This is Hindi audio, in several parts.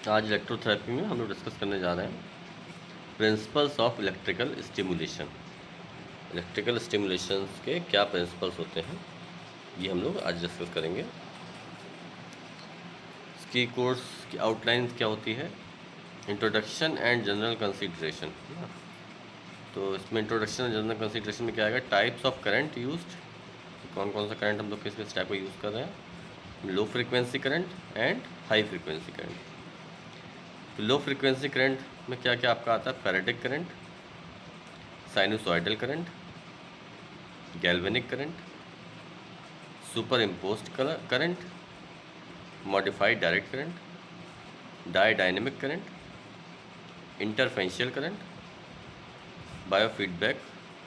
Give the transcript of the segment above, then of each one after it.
आज इलेक्ट्रोथेरेपी में हम लोग डिस्कस करने जा रहे हैं principles of electrical stimulation. Electrical stimulations के क्या प्रिंसिपल्स होते हैं, ये हम लोग आज डिस्कस करेंगे। इसकी कोर्स की आउटलाइन क्या होती है, इंट्रोडक्शन एंड जनरल कंसीडरेशन, है ना। तो इसमें इंट्रोडक्शन एंड जनरल कंसीडरेशन में क्या आएगा, टाइप्स ऑफ करंट यूज्ड, कौन कौन सा करंट हम लोग किस किस टाइप का यूज़ कर रहे हैं, low frequency current and high frequency current. तो लो फ्रिक्वेंसी करंट में क्या क्या आपका आता है, faradic current, sinusoidal current, galvanic current, super imposed current, modified direct current, diadynamic current, interferential current, biofeedback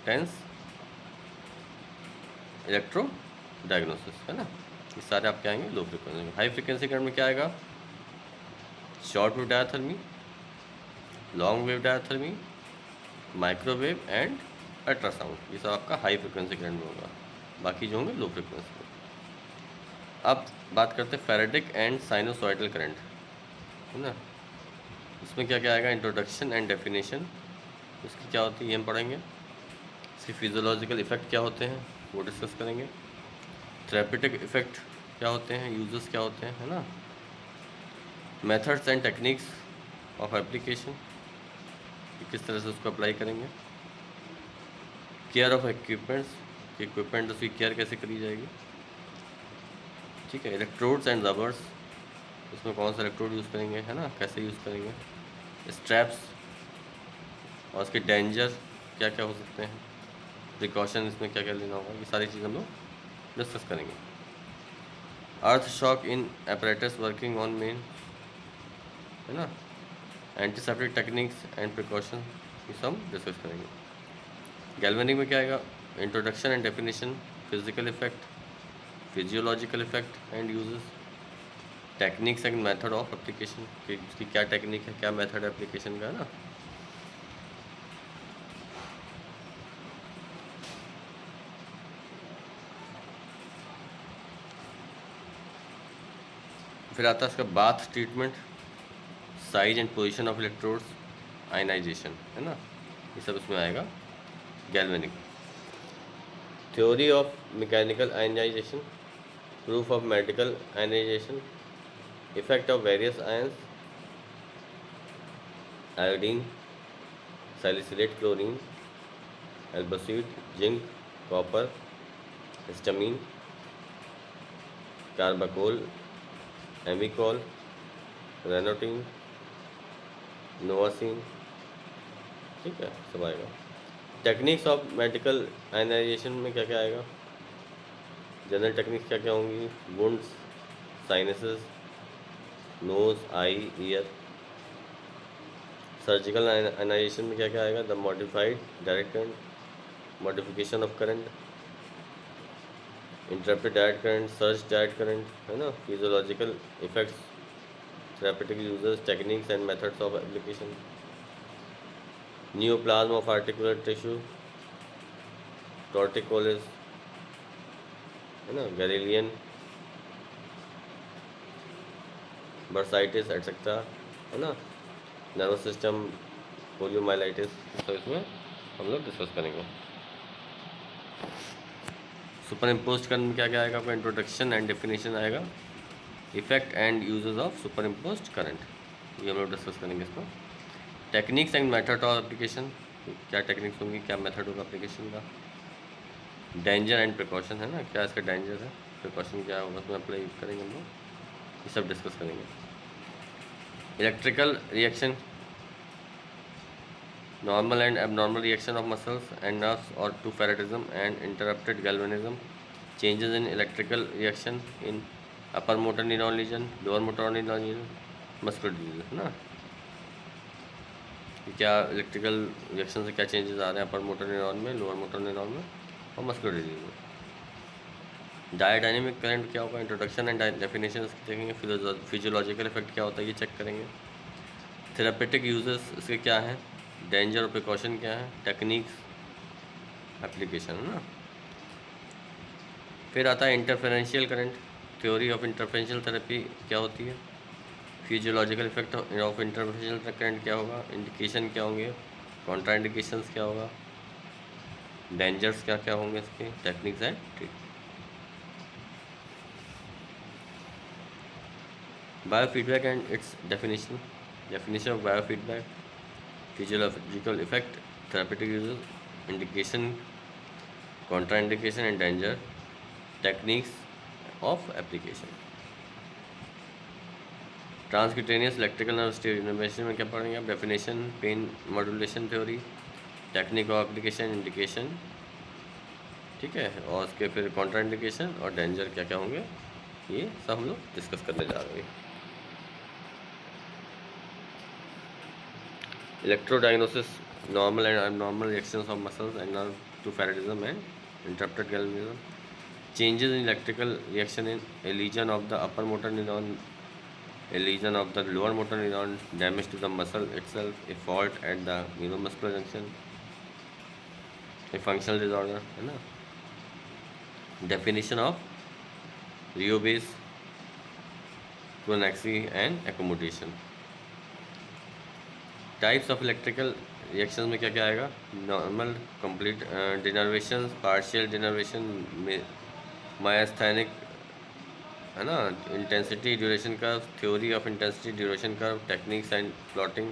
TENS, electro diagnosis, है ना। ये सारे आपके आएंगे लो फ्रिक्वेंसी में। हाई फ्रिक्वेंसी करंट में क्या आएगा, short wave diathermy, long wave diathermy, microwave and ultrasound, ये सब आपका हाई फ्रिक्वेंसी करंट में होगा। बाकी जो होंगे लो फ्रिक्वेंसी में। अब बात करते हैं फैराडिक एंड साइनोसॉइडल करंट, है ना। इसमें क्या क्या आएगा, इंट्रोडक्शन एंड डेफिनेशन, इसकी क्या होती है ये हम पढ़ेंगे। इसके फिजियोलॉजिकल इफेक्ट क्या होते हैं वो डिस्कस करेंगे। थेरेपेटिक इफेक्ट क्या होते हैं, यूजेस क्या होते हैं, है ना। Methods and techniques of application, किस तरह से उसको अप्लाई करेंगे। केयर ऑफ इक्विपमेंट्स, कि इक्विपमेंट उसकी केयर कैसे करी जाएगी, ठीक है। इलेक्ट्रोड्स एंड रबर्स, उसमें कौन सा इलेक्ट्रोड यूज़ करेंगे, है ना, कैसे यूज़ करेंगे। स्ट्रैप्स और उसके डेंजर क्या क्या हो सकते हैं, प्रिकॉशन इसमें क्या क्या लेना होगा, ये सारी चीज़ हम लोग डिस्कस करेंगे। Earth shock in apparatus working on mains, है ना, एंटीसेप्टिक टेक्निक्स एंड प्रिकॉशन, ये सब डिस्कस करेंगे। गैल्वेनिक में क्या आएगा, introduction and definition, physical effect, physiological effect and uses, techniques and method of application, कि उसकी क्या टेक्निक है, क्या मेथड है एप्लीकेशन का, है ना। फिर आता है इसका bath treatment, size and position of electrodes, ionisation, है ना, ये सब इसमें आएगा। Galvanic, theory of mechanical ionisation, proof of medical ionisation, effect of various ions, iodine, salicylate chlorine, albucid, zinc, copper, histamine, carbachol, amicol, renotin, novocaine, ठीक है, सब आएगा। टेक्निक्स ऑफ मेडिकल आयनाइजेशन में क्या क्या आएगा, जनरल टेक्निक्स क्या क्या होंगी, वुंड्स, साइनसेस, नोज, आई, ईयर। सर्जिकल आयनाइजेशन में क्या क्या आएगा, the modified direct current, modification of current, interrupted direct current, surge direct current, है ना। Physiological effects, therapeutic users, techniques and methods of application, neoplasm of articular tissue, torticollis, है ना, गैरिलियन, बर्साइटिस एटसेट्रा, है ना, नर्वस सिस्टम, पोलियोमाइलाइटिस, तो इसमें हम लोग डिस्कस करेंगे। सुपर इम्पोज करंट में क्या क्या आएगा आपका, इंट्रोडक्शन एंड डेफिनेशन आएगा, effect and uses of super impose current, ये हम लोग डिस्कस करेंगे इसको। Techniques and method of application, क्या टेक्निक्स होंगी, क्या मेथड होगा एप्लीकेशन का। डेंजर एंड प्रिकॉशन, है ना, क्या इसका डेंजर है, प्रिकॉशन क्या होगा, उसमें अप्लाई करेंगे हम लोग, ये सब डिस्कस करेंगे। Electrical reaction, normal and abnormal reaction of muscles and nerves or to ferritism and interrupted galvanism, changes in electrical reaction in upper motor neuron lesion, lower motor neuron lesion, muscular disease, है ना, कि क्या इलेक्ट्रिकल रिएक्शन से क्या चेंजेस आ रहे हैं अपर मोटर न्यूरॉन में, लोअर मोटर न्यूरॉन में और मस्कुलर डिजीज में। डायडायनेमिक करंट क्या होगा, इंट्रोडक्शन एंड डेफिनेशन देखेंगे। फिजियोलॉजिकल इफेक्ट क्या होता है ये चेक करेंगे। थेरापेटिक यूजेस इसके क्या हैं, डेंजर और प्रिकॉशन क्या है, टेक्निक्स, एप्लीकेशन, है ना। फिर आता है इंटरफेरेंशियल करंट, थ्योरी ऑफ इंटरफेरेंशियल थेरेपी क्या होती है, फिजियोलॉजिकल इफेक्ट ऑफ इंटरफेरेंशियल करंट क्या होगा, इंडिकेशन क्या होंगे, कॉन्ट्रा इंडिकेशंस क्या होगा, डेंजर्स क्या क्या होंगे इसके, techniques and trick. Biofeedback and its definition, definition of biofeedback, physiological effect, therapeutic uses, indication, contra indication and danger, techniques of application. Transcutaneous electrical nerve stimulation में क्या पढ़ेंगे आप, definition, pain modulation theory, technique of application, indication, ठीक है, और उसके फिर कॉन्ट्रा इंडिकेशन और डेंजर क्या क्या होंगे, ये सब हम लोग डिस्कस करने जा रहे हैं। Electrodiagnosis, normal and abnormal reactions of muscles and nerve to ferretism and interrupted galvanism, changes in electrical reaction in a lesion of the upper motor neuron, a lesion of the lower motor neuron, damage to the muscle itself, a fault at the neuromuscular junction, a functional disorder, है ना। definition of Riobase, Chronaxi and accommodation। Types of electrical reaction में क्या क्या आएगा, normal, complete denervation, partial denervation, myasthenic, है ना, intensity duration curve, theory of intensity duration curve, techniques and plotting,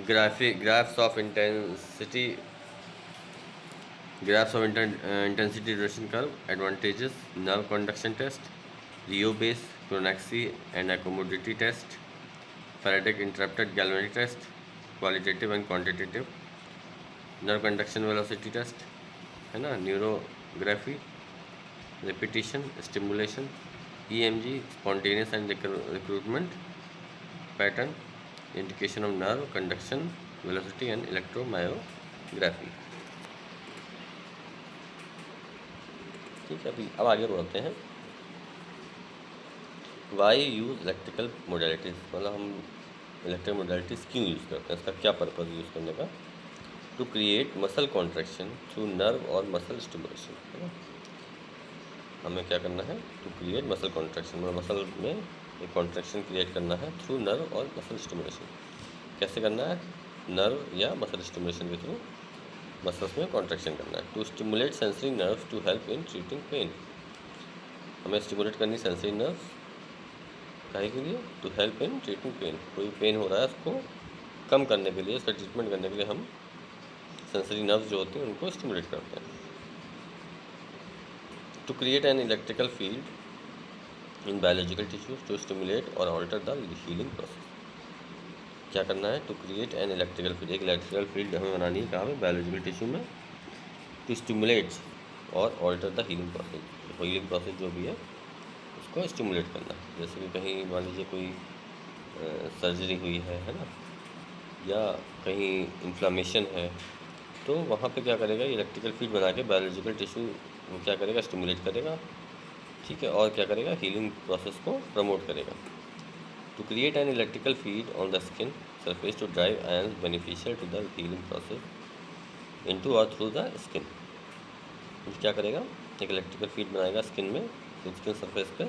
graphs of intensity, graphs of intensity duration curve, advantages, nerve conduction test, rheobase, chronaxie and accommodation test, Faraday interrupted galvanic test, qualitative and quantitative, nerve conduction velocity test, है ना, न्यूरोग्राफी, repetition, stimulation, EMG, spontaneous and recruitment pattern, indication of nerve conduction velocity and electromyography। ठीक है, अभी अब आगे बढ़ते हैं। वाई यूज़ इलेक्ट्रिकल मोडेलिटीज़, मतलब हम इलेक्ट्रिकल मोडेलिटीज़ क्यों यूज़ करते हैं, इसका क्या पर्पज़ यूज़ करने का, to create muscle contraction through nerve और मसल स्टिमुलेशन, है ना। हमें क्या करना है, टू क्रिएट मसल कॉन्ट्रैक्शन, मतलब मसल में एक कॉन्ट्रैक्शन क्रिएट करना है थ्रू नर्व और मसल स्टिमुलेशन। कैसे करना है, नर्व या मसल स्टिमुलेशन के थ्रू मसल्स में कॉन्ट्रैक्शन करना है। To stimulate sensory nerves to help in treating pain, हमें स्टिमुलेट करनी सेंसरी नर्व्स काहे के लिए, to help in treating pen, कोई पेन हो रहा है उसको कम करने के लिए, उसका ट्रीटमेंट करने के लिए हम सेंसरी नर्व्स जो होती हैं उनको स्टिमुलेट करते हैं। To create an electrical field in biological tissues to stimulate और ऑल्टर द हीलिंग प्रोसेस, क्या करना है, to create an electrical field, एक इलेक्ट्रिकल फील्ड हमें बनानी है कहाँ पे, बायोलॉजिकल टिश्यू में, टू स्टिमुलेट और alter the healing process, healing process जो भी है उसको स्टिमुलेट करना। जैसे कि कहीं मान लीजिए कोई सर्जरी हुई है ना, या कहीं इन्फ्लामेशन है, तो वहाँ पे क्या करेगा, इलेक्ट्रिकल फील्ड बना के बायोलॉजिकल टिश्यू वो क्या करेगा, स्टिमुलेट करेगा, ठीक है, और क्या करेगा, हीलिंग प्रोसेस को प्रमोट करेगा। To create an electrical field on the skin surface to drive ions beneficial to the healing process into और थ्रू द स्किन, क्या करेगा, एक इलेक्ट्रिकल फील्ड बनाएगा स्किन में, स्किन सरफेस पे,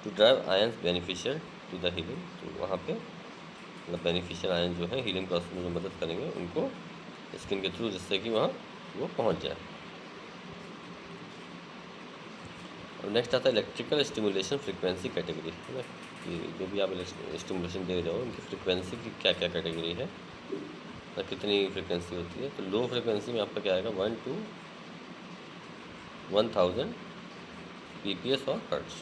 to drive ions beneficial to the healing, तो वहाँ पे मतलब बेनिफिशियल आयन जो है हीलिंग प्रोसेस में जो मदद करेंगे उनको स्किन के थ्रू, जिससे कि वहाँ वो पहुँच जाए। और नेक्स्ट आता है इलेक्ट्रिकल स्टिमुलेशन फ्रिक्वेंसी कैटेगरी, है ना, कि जो भी आप स्टिमुलेशन दे रहे हो उनकी फ्रिक्वेंसी की क्या क्या कैटेगरी है, तो कितनी फ्रिक्वेंसी होती है। तो लो फ्रिक्वेंसी में आपका क्या आएगा, 1 to 1000 pps और हर्ट्ज।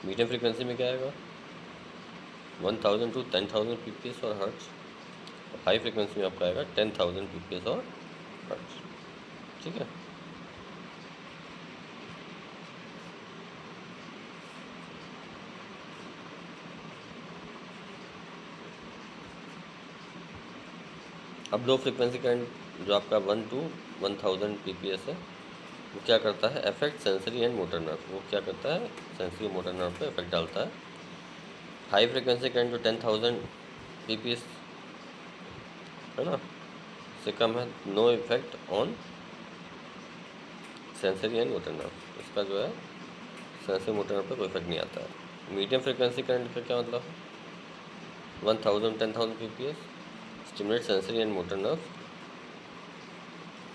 मीडियम फ्रिक्वेंसी में क्या आएगा, 1000 to 10,000 pps और हर्ट्ज। हाई फ्रिक्वेंसी में आपका आएगा 10,000 pps और हर्ट्ज, ठीक है। अब लो फ्रिक्वेंसी करंट जो आपका 1 to 1000 pps है, वो क्या करता है, affect sensory and motor nerve, वो क्या करता है, सेंसरी मोटर नर्व पे इफेक्ट डालता है। हाई फ्रिक्वेंसी करंट जो 10,000 pps है ना, से कम है, no effect on sensory and motor nerve, इसका जो है सेंसरी मोटर नर्व पे कोई इफेक्ट नहीं आता है। मीडियम फ्रिक्वेंसी करंट का क्या मतलब? 1000 10,000 pps, stimulate sensory and motor nerves,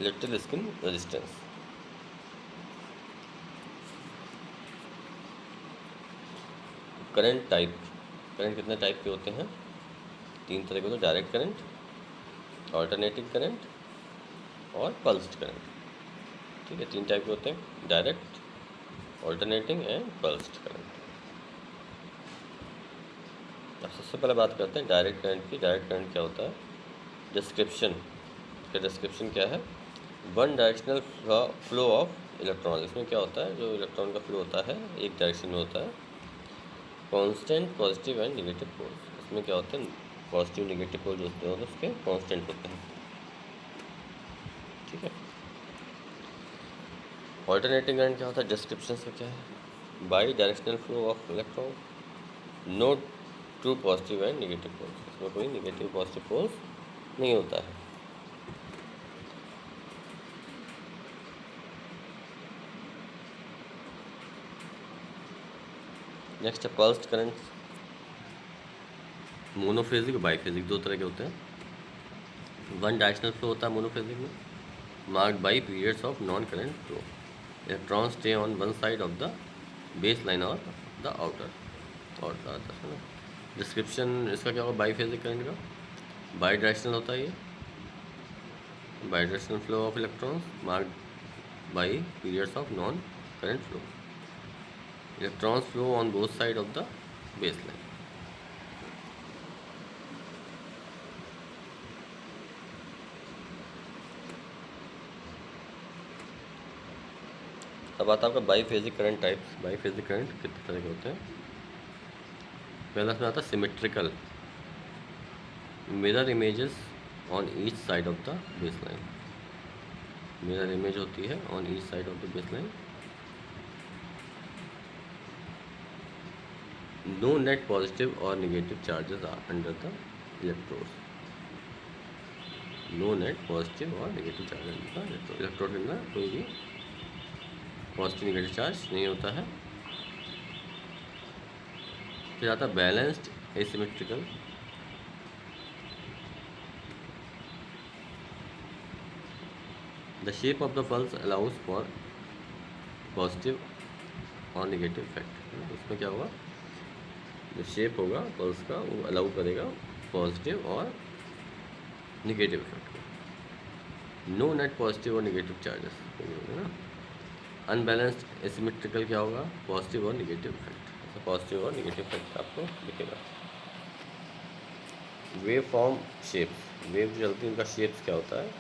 little skin resistance. Current type, current कितने टाइप के होते हैं? 3 तरह के होते हैं, डायरेक्ट करंट, ऑल्टरनेटिंग करंट और पल्स्ड करंट। ठीक है, 3 टाइप के होते हैं, direct, alternating and pulsed current. अब सबसे पहले बात करते हैं डायरेक्ट करंट की। डायरेक्ट करंट क्या होता है? डिस्क्रिप्शन, इसका डिस्क्रिप्शन क्या है? One directional flow of electron. इसमें क्या होता है? जो इलेक्ट्रॉन का फ्लो होता है एक डायरेक्शन में होता है। Constant positive and negative poles, इसमें क्या होता है? पॉजिटिव नेगेटिव पोल जो होते हैं उसके कांस्टेंट होते हैं। ठीक है। ऑल्टरनेटिंग करंट क्या होता है? डिस्क्रिप्शन से क्या है? Bidirectional flow of electron, no true positive and negative poles, इसमें कोई नेगेटिव पॉजिटिव पोल्स नहीं होता है। नेक्स्ट है पल्स्ड करंट। मोनोफेजिक और बाईफेजिक दो तरह के होते हैं। वन डायरेक्शनल फ्लो होता है मोनोफेजिक में, marked by periods of non current flow. Electron stay on one side of the base line और द आउटर और है ना। डिस्क्रिप्शन इसका क्या होगा? बाईफेजिक करंट का, बाई डायरेक्शनल होता है ये, by directional flow of electrons marked by periods of non current flow. Electrons flow on both side of the base line. अब आता है आपका biphasic current types. Biphasic current कितने तरह के होते हैं? पहला इसमें आता है symmetrical, mirror images on each side of the base line. Mirror image होती है on each side of the base line. No net positive और negative charges are under the electrodes. No net positive और negative charge under the electrode के अंदर कोई भी पॉजिटिव नेगेटिव चार्ज नहीं होता है। फिर आता है balanced asymmetrical. The shape of the pulse allows for positive और नेगेटिव इफेक्ट। इसमें क्या होगा? जो शेप होगा पल्स का वो अलाउ करेगा पॉजिटिव और नेगेटिव इफेक्ट को। नो नेट पॉजिटिव और नेगेटिव चार्जेस है ना। अनबैलेंस्ड एसिमेट्रिकल क्या होगा? पॉजिटिव और नेगेटिव इफेक्ट, पॉजिटिव और नेगेटिव इफेक्ट आपको दिखेगा। वेव फॉर्म शेप्स, वेव जो चलती है उनका शेप्स क्या होता है?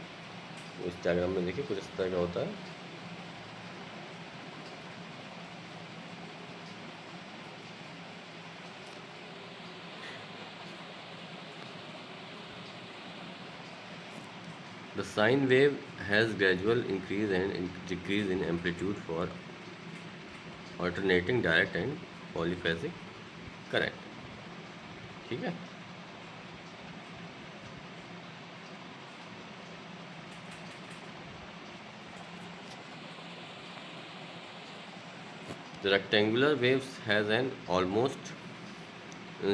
इस डायग्राम में देखिए कुछ इस तरह का होता है। The sine wave has gradual increase and decrease in amplitude for alternating direct and polyphasic current। ठीक है। The rectangular waves has an almost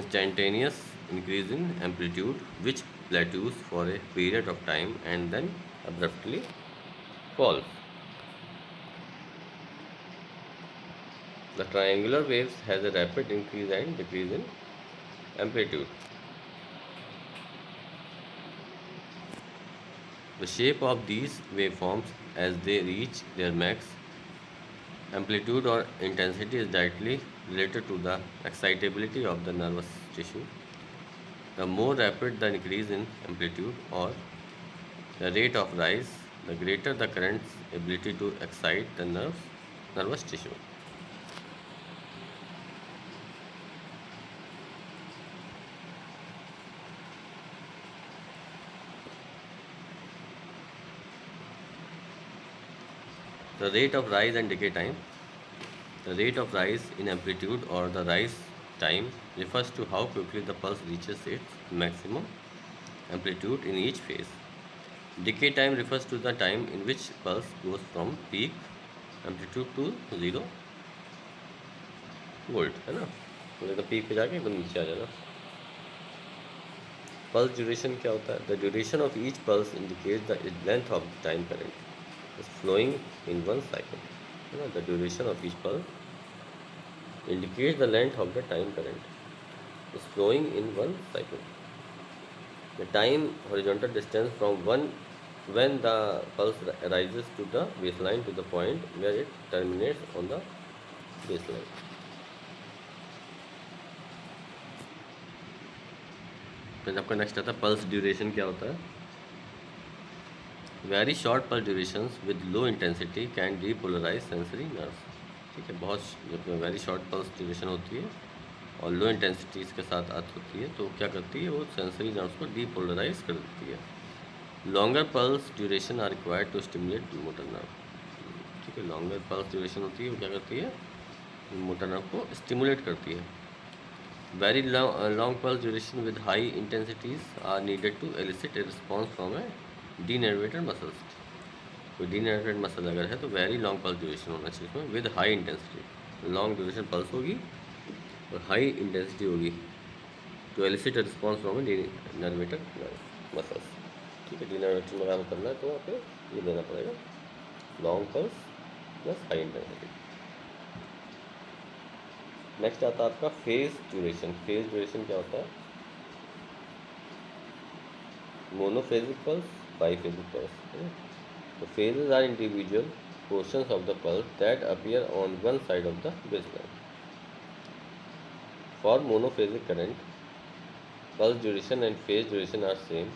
instantaneous increase in amplitude which plateaus for a period of time and then abruptly falls. The triangular waves has a rapid increase and decrease in amplitude. The shape of these waveforms as they reach their max amplitude or intensity is directly related to the excitability of the nervous tissue. The more rapid the increase in amplitude or the rate of rise, the greater the current's ability to excite the nervous tissue. The rate of rise and decay time. The rate of rise in amplitude or the rise time refers to how quickly the pulse reaches its maximum amplitude in each phase. Decay time refers to the time in which pulse goes from peak amplitude to 0 volt, है ना। मतलब तो पीक पे जाके एकदम नीचे आ जाना। पल्स ड्यूरेशन क्या होता है? The duration of each pulse indicate the length of time current is flowing in one cycle, है ना। The duration of each pulse indicates the length of the time current is flowing in one cycle. The time horizontal distance from one when the pulse rises to the baseline to the point where it terminates on the baseline. फिर आपका नेक्स्ट आता है पल्स ड्यूरेशन क्या होता है? Very short pulse durations with low intensity can depolarize sensory nerves. ठीक है, बहुत जब वेरी शॉर्ट पल्स ड्यूरेशन होती है और लो इंटेंसिटी इसके साथ आती होती है तो क्या करती है, वो सेंसरी नर्व्स को डीपोलराइज कर देती है। Longer pulse duration are required to stimulate motor nerve. ठीक है, लॉन्गर पल्स ड्यूरेशन होती है वो क्या करती है, मोटर नर्व को स्टिमुलेट करती है। Very long pulse duration with high intensities are needed to elicit a response from a denervated muscles. कोई डीनर्वेटेड मसल अगर है तो वेरी लॉन्ग पल्स ड्यूरेशन होना चाहिए उसमें with high intensity. Long duration pulse होगी और हाई इंटेंसिटी होगी to elicit a response from a denervated muscles. ठीक है, डीनर्वेटेड में काम करना है तो वहाँ पे ये देना पड़ेगा, long pulse plus high intensity. Next आता है आपका फेज ड्यूरेशन। फेज ड्यूरेशन क्या होता है? Monophasic pulse, biphasic pulse. तो phases are individual portions of the pulse that appear on one side of the baseline. For monophasic current, pulse duration and phase duration are same.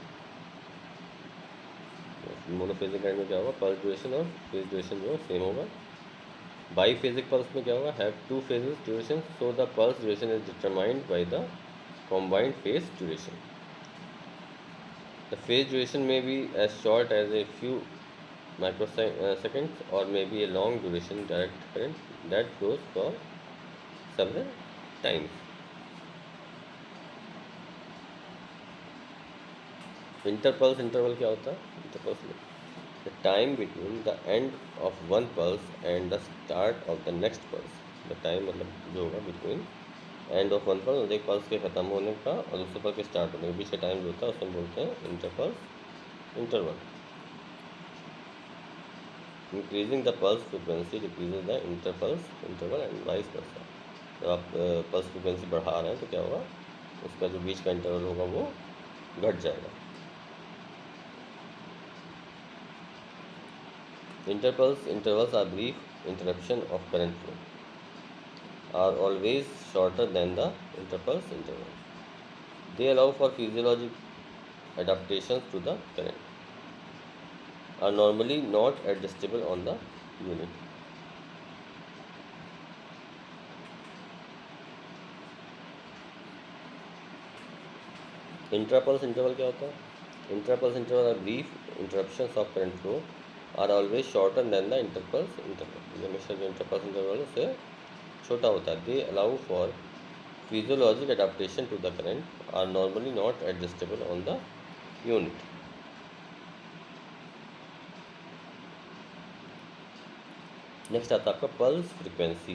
Monophasic current में क्या होगा, पल्स ड्यूरेशन और फेज ड्यूरेशन जो है सेम होगा। बाईफेजिक पल्स में क्या होगा, have two phases duration, so the pulse duration is determined by the combined phase duration. The phase duration may be as short as a few microseconds or may be a long duration direct current that flows for several times. Interpulse interval क्या होता है? Interpulse में the time between the end of one pulse and the start of the next pulse. The time मतलब जो होगा between end of one pulse, एक पल्स के ख़त्म होने का और दूसरे पल्स के स्टार्ट होने के बीच का टाइम जो होता है उसमें बोलते हैं interpulse interval. Increasing the pulse frequency decreases the interpulse interval and vice versa. जब आप पल्स फ्रिक्वेंसी बढ़ा रहे हैं तो क्या होगा, उसका जो बीच का इंटरवल होगा वो घट जाएगा। Interpulse intervals are brief interruption of current flow, are always shorter than the interpulse interval. They allow for physiologic adaptations to the current, are normally not adjustable on the unit. Intrapulse interval क्या होता है? Intrapulse interval are brief interruptions of current flow, are always shorter than the interpulse interval. ये हमेशा जो interpulse interval है उससे छोटा होता है। They allow for physiologic adaptation to the current, are normally not adjustable on the unit. Next आता है आपका pulse frequency.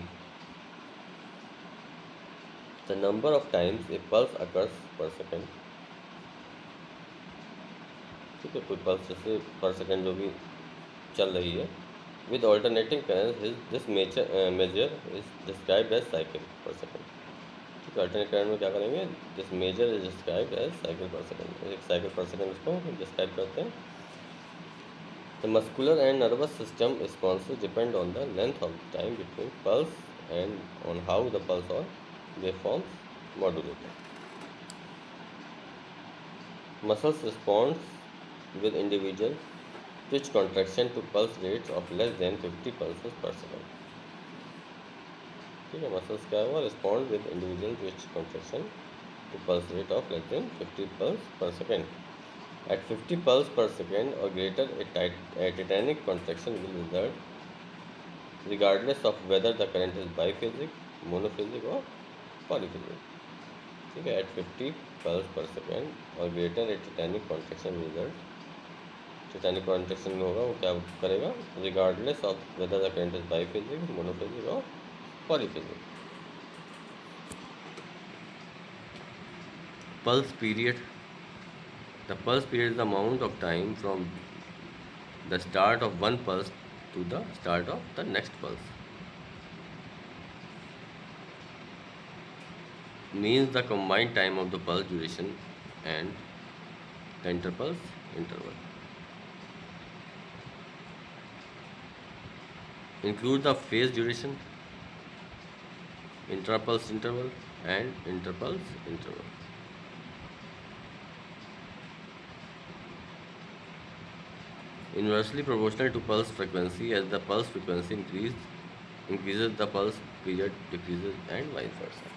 The number of times A pulse occurs पर सेकेंड। ठीक है, कोई पल्स जैसे पर सेकेंड जो भी चल रही है with alternating current, this measure is described as cycle per second. ठीक है, अल्टरनेट करंट में क्या करेंगे, this measure is described as cycle per second. एक साइकिल पर सेकेंड उसको डिस्क्राइब करते हैं। The muscular and nervous system responses depend on the length of time between pulse and on how the pulse or waveforms modulated. Muscles responds with individual twitch contraction to pulse rates of less than 50 pulses per second. ठीक है, मसल्स क्या हुआ, respond with individual Twitch contraction to pulse rate of less than 50 pulse per second. At 50 pulse per second or greater, a tetanic contraction will result regardless of whether the current is biphasic, monophasic or polyphasic. ठीक है, at 50 pulse per second or greater, a tetanic contraction will result. tetanic contraction में होगा वो क्या करेगा, regardless of whether the current is biphasic, monophasic or polyphasic. pulse period. The pulse period is the amount of time from the start of one pulse to the start of the next pulse. Means the combined time of the pulse duration and the interpulse interval. Include the phase duration, interpulse interval and interpulse interval. Inversely proportional to pulse frequency. As the pulse frequency increases the pulse period decreases and vice versa.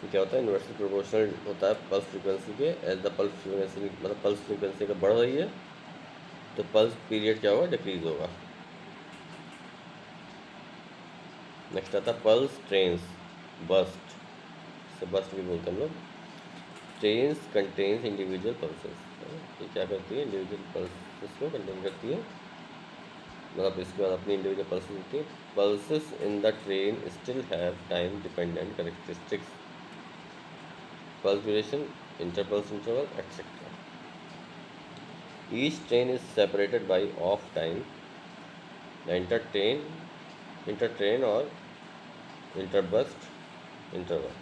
तो क्या होता है, इन्वर्सली प्रोपोर्शनल होता है पल्स फ्रीक्वेंसी के। एज द पल्स फ्रीक्वेंसी मतलब पल्स फ्रीक्वेंसी का बढ़ रही है तो पल्स पीरियड क्या होगा, डिक्रीज होगा। नेक्स्ट आता है पल्स ट्रेन्स बस्ट, से बस्ट भी बोलते हैं हम लोग। ट्रेन्स कंटेन्स इंडिविजुअल पल्सेस, ये क्या करती है, इंडिविजुअल पल्सेस को कंटेन करती है, मतलब इसके बाद अपनी इंडिविजुअल पल्सेस होती है। Pulses in the train still have time dependent characteristics, pulse duration, interpulse interval, etc. Each train is separated by off time. The intertrain or interburst interval.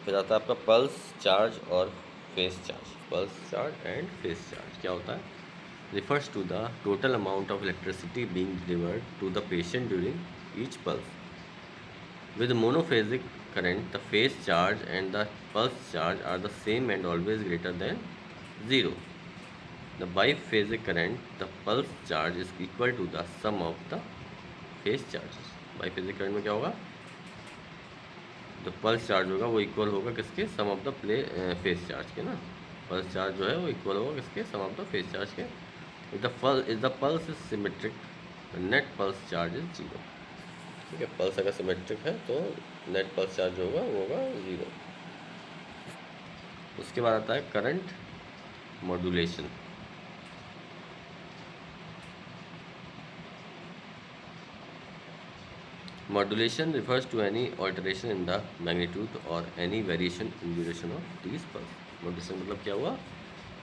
फिर आता है आपका पल्स चार्ज और face charge. Pulse charge and face charge क्या होता है, refers to the total amount of electricity being delivered to the patient during each pulse. With monophasic current, the phase charge and the pulse charge are the same and always greater than 0. The biphasic current, the pulse charge is equal to the sum of the phase charges. Biphasic current में क्या होगा, जो पल्स चार्ज होगा वो इक्वल होगा किसके, सम ऑफ द फेस चार्ज के ना। पल्स चार्ज जो है वो इक्वल होगा किसके, सम ऑफ द फेस चार्ज के। If the pulse is symmetric, net pulse charge is 0। ठीक है, पल्स अगर सिमेट्रिक है तो नेट पल्स चार्ज होगा वो होगा 0। उसके बाद आता है current modulation. Modulation refers to any alteration in the magnitude or any variation in duration of these pulse. Modulation मतलब क्या हुआ,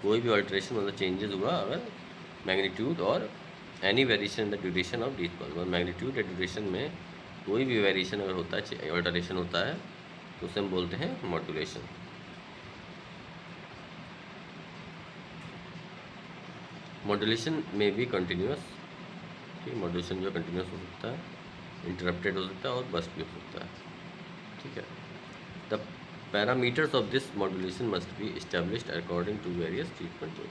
कोई भी ऑल्ट्रेशन मतलब चेंजेस हुआ अगर मैग्नीट्यूड और any variation in the duration of these pulse, मतलब मैग्नीट्यूड या ड्यूरेशन में कोई भी वेरिएशन अगर होता है, ऑल्टरेशन होता है तो उसे हम बोलते हैं मॉड्यूलेशन। मॉड्यूलेशन में भी कंटिन्यूस, ठीक, मॉड्यूलेशन जो कंटिन्यूस हो सकता है, इंटरप्टेड हो सकता है और बस्ट भी हो सकता है। ठीक है, the parameters of this modulation must be established according to various treatment rule.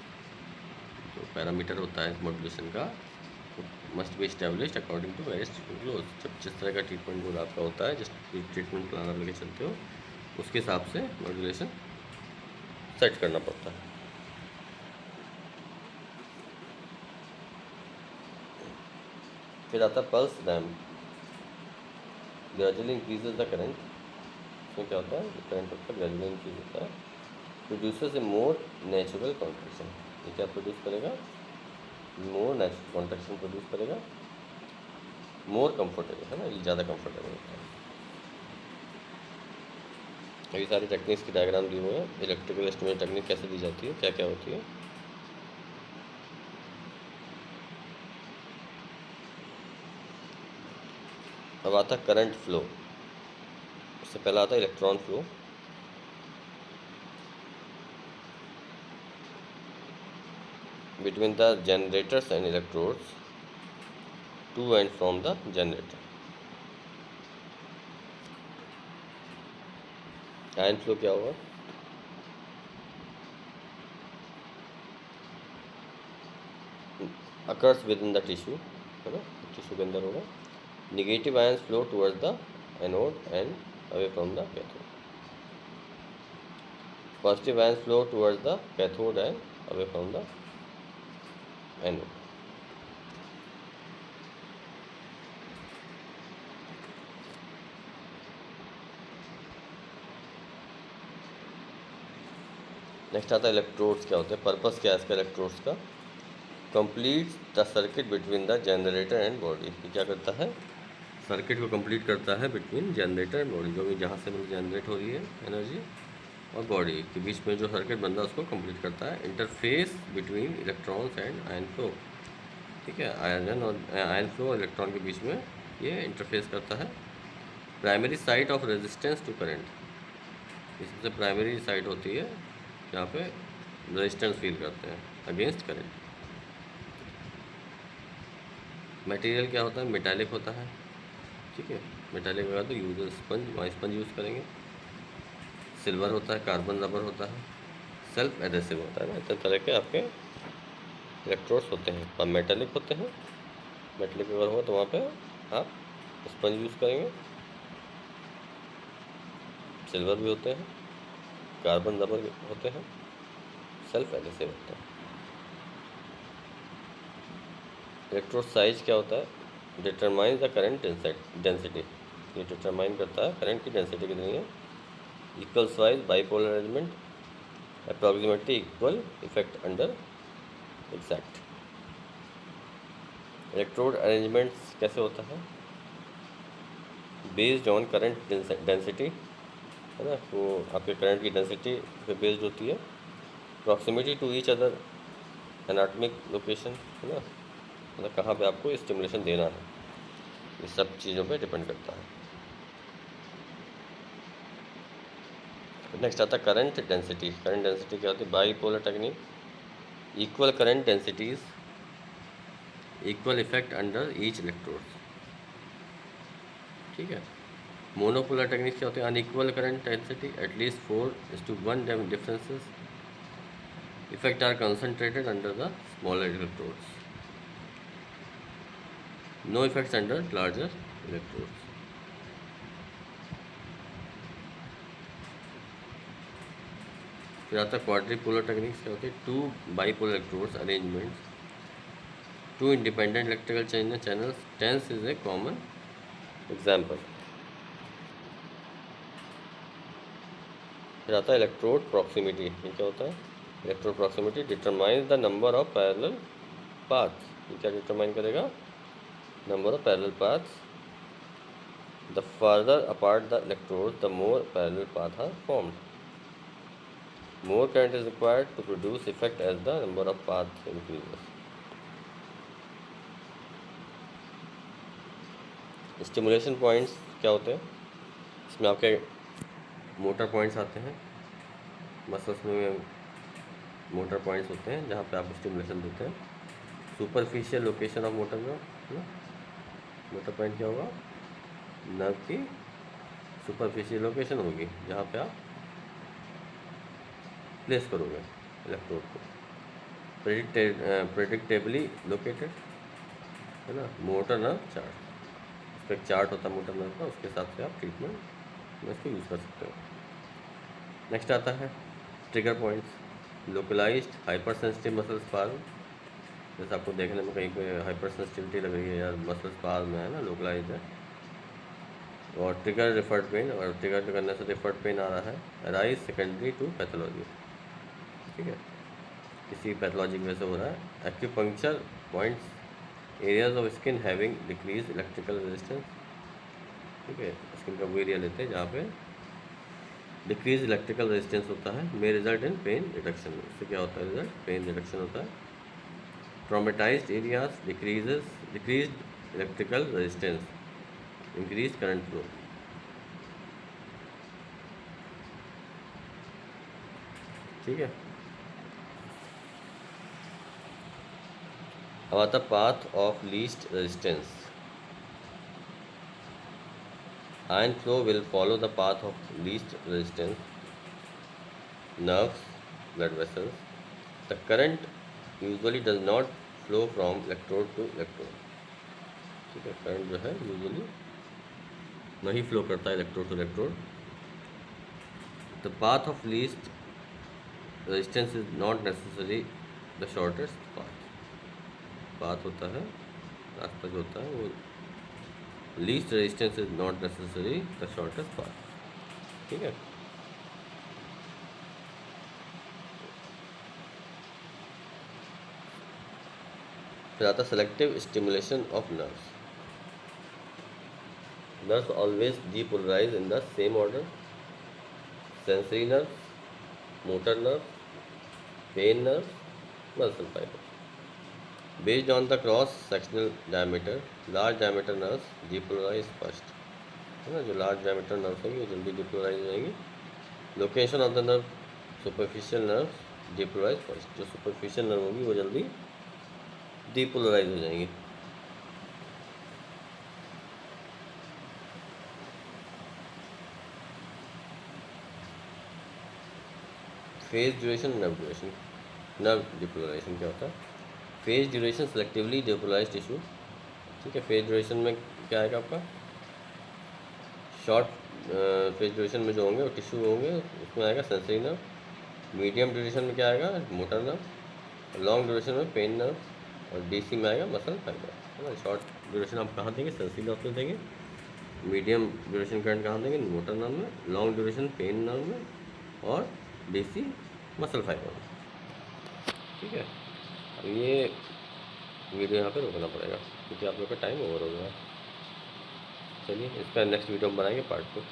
जो पैरामीटर होता है मॉड्यूलेशन का must be established according to various treatment rules. जब जिस तरह का ट्रीटमेंट रूल आपका होता है, जिस ट्रीटमेंट प्लान आप लेके चलते हो, उसके हिसाब से मॉड्यूलेशन सेट करना पड़ता है। फिर आता है pulse ramp. Gradually increases the current, इसमें क्या होता है, करंट होता है ग्रेजुअली इंक्रीज होता है, प्रोड्यूसर्स ए मोर नेचुरल कॉन्ट्रैक्शन। ये क्या प्रोड्यूस करेगा, मोर नेचुरल कॉन्ट्रैक्शन प्रोड्यूस करेगा, मोर कंफर्टेबल है ना, ये ज़्यादा कंफर्टेबल होता है। ये सारी टेक्निक्स की डायग्राम दी हुई है। इलेक्ट्रिकल एस्टिमेट टेक्निक कैसे दी जाती है, क्या क्या होती है। अब आता करंट फ्लो। उससे पहला आता है electron flow. Between the generators and electrodes to and from the generator. Ion flow क्या होगा, occurs within the tissue, है ना, टिश्यू के अंदर होगा। Negative ions flow towards the anode and away from the cathode. Positive ions flow towards the cathode and away from the anode. Next आता है इलेक्ट्रोड्स क्या होते हैं, पर्पस क्या है इसका इलेक्ट्रोड्स का। Complete the circuit between the generator and body. क्या करता है, सर्किट को कंप्लीट करता है बिटवीन जनरेटर एंड बॉडी, जो भी जहाँ से मतलब जनरेट हो रही है एनर्जी और बॉडी के बीच में जो सर्किट बन रहा है उसको कंप्लीट करता है। Interface between electrons and ion flow, ठीक है, आयन और आयन फ्लो और इलेक्ट्रॉन के बीच में ये इंटरफेस करता है। Primary site of resistance to current, इससे प्राइमरी साइट होती है जहाँ पे रेजिस्टेंस फील करते हैं अगेंस्ट करंट। मटेरियल क्या होता है, मेटालिक होता है, ठीक है, मेटालिक होगा तो यूज स्पंज, वहाँ स्पंज यूज़ करेंगे। सिल्वर होता है, कार्बन रबर होता है, सेल्फ एडेसिव होता है ना, इतने तरह के आपके इलेक्ट्रोड्स होते हैं। और मेटालिक होते हैं, मेटालिक अगर हो तो वहाँ पे आप स्पंज यूज़ करेंगे। सिल्वर भी होते हैं, कार्बन रबर होते हैं, सेल्फ एडेसिव होते हैं। इलेक्ट्रोड साइज क्या होता है, डिटरमाइन द करंट डेंसिटी, ये डिटरमाइन करता है करंट की डेंसिटी कितनी है। Equal size bipolar arrangement, approximately equal effect under exact. Electrode arrangements कैसे होता है, बेस्ड ऑन करंट डेंसिटी, है ना, वो आपके करंट की डेंसिटी पे बेस्ड होती है। Proximity to each other, anatomic location, है ना, मतलब कहाँ पे आपको स्टिमुलेशन देना है, ये सब चीज़ों पे डिपेंड करता है। नेक्स्ट आता है करंट डेंसिटी। करंट डेंसिटी क्या होती है, bipolar technique, equal current densities, equal effect under each electrode, ठीक है। मोनोपोलर टेक्निक क्या होती है, unequal current density, at least 4:1 differences, effect are concentrated under the smaller electrodes, no effects under larger electrodes. फिर आता है क्वाड्रिपोलर टेक्निक्स क्या होती है, two bipolar electrodes arrangements, two independent electrical channels, TENS is a common example. फिर आता है इलेक्ट्रोड प्रॉक्सिमिटी, ये क्या होता है, electrode proximity determines the number of parallel paths, ये क्या डिटरमाइन करेगा, number of parallel paths. The further apart the electrode the more parallel path are formed, more current is required to produce effect as the number of path increases. Stimulation points क्या होते हैं, इसमें आपके मोटर पॉइंट्स आते हैं, मसल्स में मोटर पॉइंट्स होते हैं जहाँ पे आप स्टिमुलेशन देते हैं। Superficial location of motor nerve, है ना, मोटर पॉइंट क्या होगा, नर्व की सुपरफिशियल लोकेशन होगी जहाँ पे आप प्लेस करोगे इलेक्ट्रोड को। प्रेडिक्टेबली लोकेटेड, है ना, मोटर नर्व चार्ट, उसका एक चार्ट होता है मोटर नर्व का, उसके हिसाब से आप ट्रीटमेंट में इसको यूज़ कर सकते हो। नेक्स्ट आता है trigger points, localized hypersensitive muscle spasm, जैसे आपको देखने में कहीं पे हाइपर सेंसिटिविटी लग रही है यार, मसल स्पाज्म है ना, लोकलाइज्ड है। और ट्रिगर रिफर्ड पेन, और ट्रिगर करने से रिफर्ड पेन आ रहा है, राइज सेकेंडरी टू पैथोलॉजी, ठीक है, किसी पैथोलॉजी की वजह से हो रहा है। Acupuncture points, areas of skin having decrease electrical resistance, ठीक है, स्किन का वो एरिया लेते हैं जहाँ पे डिक्रीज इलेक्ट्रिकल रेजिस्टेंस होता है, may result in pen reduction, इससे क्या होता है, रिजल्ट पेन रिडक्शन होता है। Traumatised areas decrease electrical resistance, increase current flow, ठीक है। अब आता path of least resistance, iron flow will follow the path of least resistance, nerves, blood vessels. The current usually does not flow from electrode to electrode, ठीक है, करंट जो है यूजुअली नहीं फ्लो करता है electrode to electrode. The path of least resistance is not necessary the shortest path, path होता है रास्ता जो होता है वो least resistance is not necessary the shortest path, ठीक है। फिर आता selective stimulation of nerves, Nerves always depolarize in the same order: sensory nerves, motor nerves, pain nerves, muscle fibers. Based on the cross-sectional diameter, large diameter nerves depolarize first, है ना। जो लार्ज डायमीटर नर्व्स होंगी वो जल्दी डिपोलराइज हो जाएंगी। Location of the nerve, superficial nerve depolarize first. जो सुपरफिशियल नर्व होगी वो जल्दी डिपोलराइज हो जाएंगी। Phase duration, nerve duration. Nerve depolarization क्या होता है? Phase duration selectively depolarize tissue, ठीक है। फेज ड्यूरेशन में क्या आएगा आपका? शॉर्ट फेज ड्यूरेशन में जो होंगे वो टिश्यू होंगे, उसमें आएगा सेंसरी नर्व। मीडियम ड्यूरेशन में क्या आएगा? Motor nerve. लॉन्ग ड्यूरेशन में पेन नर्व, और डीसी में आएगा मसल फाइबर, है ना। शॉर्ट ड्यूरेशन आप कहाँ देंगे? सेंसरी नर्व में देंगे। मीडियम ड्यूरेशन करंट कहाँ देंगे? मोटर नर्व में। लॉन्ग ड्यूरेशन पेन नर्व में, और डीसी मसल फाइबर में, ठीक है। अब ये वीडियो यहाँ पे रोकना पड़ेगा क्योंकि आप लोग का टाइम ओवर हो गया। चलिए इसका नेक्स्ट वीडियो हम बनाएंगे पार्ट 2।